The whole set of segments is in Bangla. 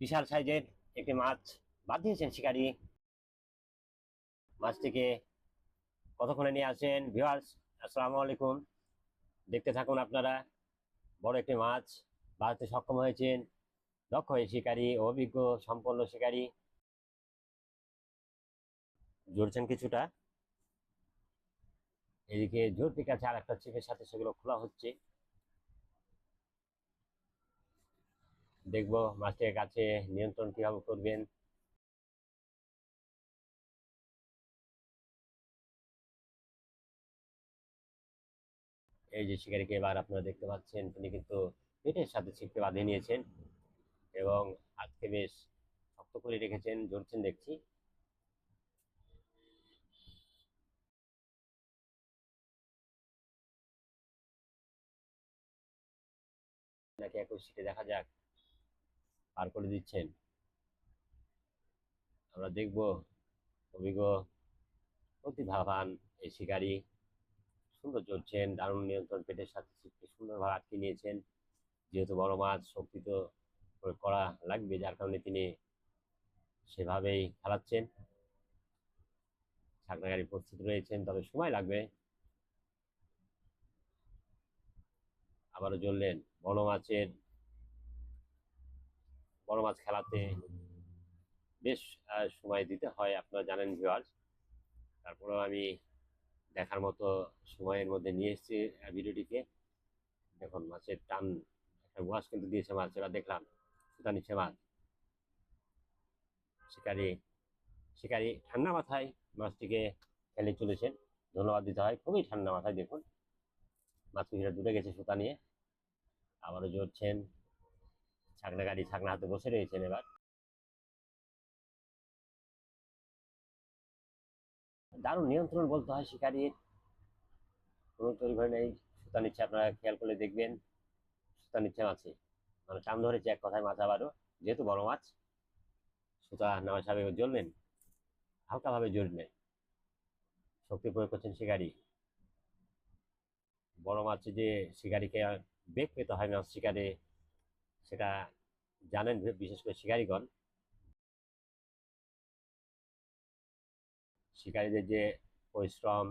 বিশাল সাইজের একটি মাছ বাদ দিয়েছেন শিকারী। মাছটিকে কতক্ষণে নিয়ে আসেন ভিউয়ার্স, আসসালামু আলাইকুম। দেখতে থাকুন আপনারা। বড় একটি মাছ বাঁধতে সক্ষম হয়েছেন দক্ষ এই শিকারী, অভিজ্ঞ সম্পন্ন শিকারী। জড়ছেন কিছুটা, এদিকে জোরটি কাছে আর একটা ছিপের সাথে সেগুলো খোলা হচ্ছে। দেখবো মাছটির কাছে নিয়ন্ত্রণ কিভাবে করবেন। এই যে শিকারীকে এবার আপনারা দেখতে পাচ্ছেন, তিনি কিন্তু পেটের সাথে ছিপকে বাঁধিয়ে নিয়েছেন এবং হাতকে বেশ শক্ত করে রেখেছেন, জড়ছেন দেখছি। নাকি একই সিটে দেখা যাক, পার করে দিচ্ছেন, আমরা দেখব। অভিজ্ঞ প্রতিভাবান এই শিকারী সুন্দর চলছেন, দারুণ নিয়ন্ত্রণ, পেটের সাথে ছিপকে সুন্দরভাবে আটকে নিয়েছেন। যেহেতু বড় মাছ শক্তি তো প্রয়োগ করা লাগবে, যার কারণে তিনি সেভাবেই খেলাচ্ছেন। ছাকনা গাড়ি প্রস্তুত রয়েছেন, তবে সময় লাগবে। আবারও জ্বললেন। বড় মাছ খেলাতে বেশ সময় দিতে হয়, আপনারা জানেন ভিউয়ার্স। তারপরেও আমি দেখার মতো সময়ের মধ্যে নিয়ে এসেছি ভিডিওটিকে। দেখুন মাছের টান, একটা ওয়াশ কিন্তু দিয়েছে মাছ। এবার দেখলাম সুতা নিচ্ছে মাছ। শিকারী শিকারী ঠান্ডা মাথায় মাছটিকে ফেলে চলেছেন, ধন্যবাদ দিতে হয়। খুবই ঠান্ডা মাথায়, দেখুন মাছ কিছুটা দূরে গেছে সুতা নিয়ে। আবারও জড়ছেন। ছাকনা গাড়ি ছাকনা হাতে বসে রয়েছেন। এবার দারুণ নিয়ন্ত্রণ বলতে হয় শিকারীর, কোনো তড়িঘড়ি নেই। সুতা নিচ্ছে, আপনারা খেয়াল করলে দেখবেন সুতা নিচ্ছে মাছে, মানে টান ধরেছে এক কথায় মাছ। আবারও যেহেতু বড় মাছ, সুতা নেওয়া স্বাভাবিক। জ্বললেন, হালকা ভাবে জড়লেন, শক্তি প্রয়োগ করছেন শিকারী। বড় মাছ যে শিকারীকে বেগ পেতে হয় মাছ শিকারে, সেটা জানেন বিশেষ করে শিকারীগণ। শিকারীদের যে পরিশ্রম,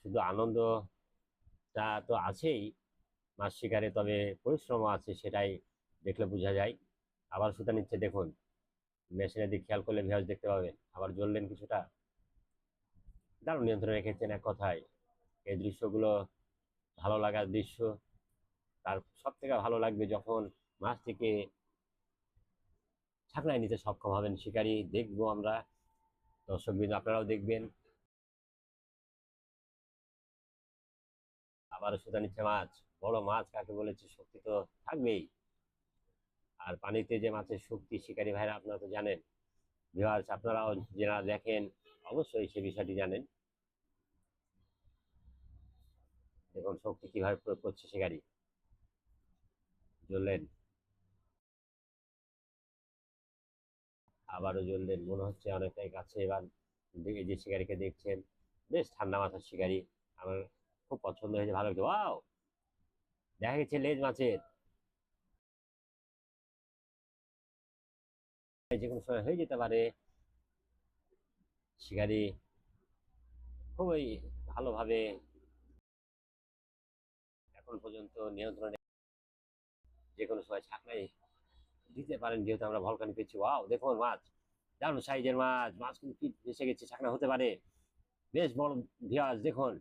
শুধু আনন্দটা তো আছেই মাছ শিকারে, তবে পরিশ্রমও আছে, সেটাই দেখলে বোঝা যায়। আবার সুতা নিচ্ছে, দেখুন মেশিনের দিকে খেয়াল করলে ভিউয়ার্স দেখতে পাবেন। আবার জ্বললেন কিছুটা, দারুণ নিয়ন্ত্রণে রেখেছেন এক কথায়। এই দৃশ্যগুলো ভালো লাগার দৃশ্য। তার সব থেকে ভালো লাগবে যখন মাছটিকে ছাকনায় নিতে সক্ষম হবেন শিকারী। দেখবো আমরা, দর্শকবৃন্দ আপনারাও দেখবেন। আবার সুতা নিচ্ছে মাছ। বড় মাছ কাকে বলেছে, শক্তি তো থাকবেই। আর পানিতে যে মাছের শক্তি, শিকারী ভাইরা আপনারা তো জানেন। ভিউয়ার্স আপনারাও যারা দেখেন অবশ্যই সে বিষয়টি জানেন। দেখুন শক্তি কিভাবে প্রয়োগ করছে শিকারী। জ্বললেন, আবারও জ্বললেন, মনে হচ্ছে অনেকটাই কাছে। এবার এই যে শিকারীকে দেখছেন, বেশ ঠান্ডা মাথার শিকারী, আমার খুব পছন্দ হয়েছে, ভালো হয়েছে। ওয়াও, দেখা গেছে লেজ মাছের, যে কোনো সময় হয়ে যেতে পারে। শিকারী খুবই ভালোভাবে এখন পর্যন্ত নিয়ন্ত্রণে, যে কোনো সময় ছাকনাই দিতে পারেন, যেহেতু আমরা ভলকানি পেয়েছি। ওয়াও, দেখুন মাছ, দারুণ সাইজের মাছ। মাছ কিন্তু কি ভেসে গেছে, ছাকনা হতে পারে, বেশ বড়। ভিউয়ার্স দেখুন,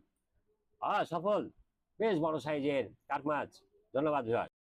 সফল, বেশ বড় সাইজের কাঠ মাছ। ধন্যবাদ ভিউয়ার্স।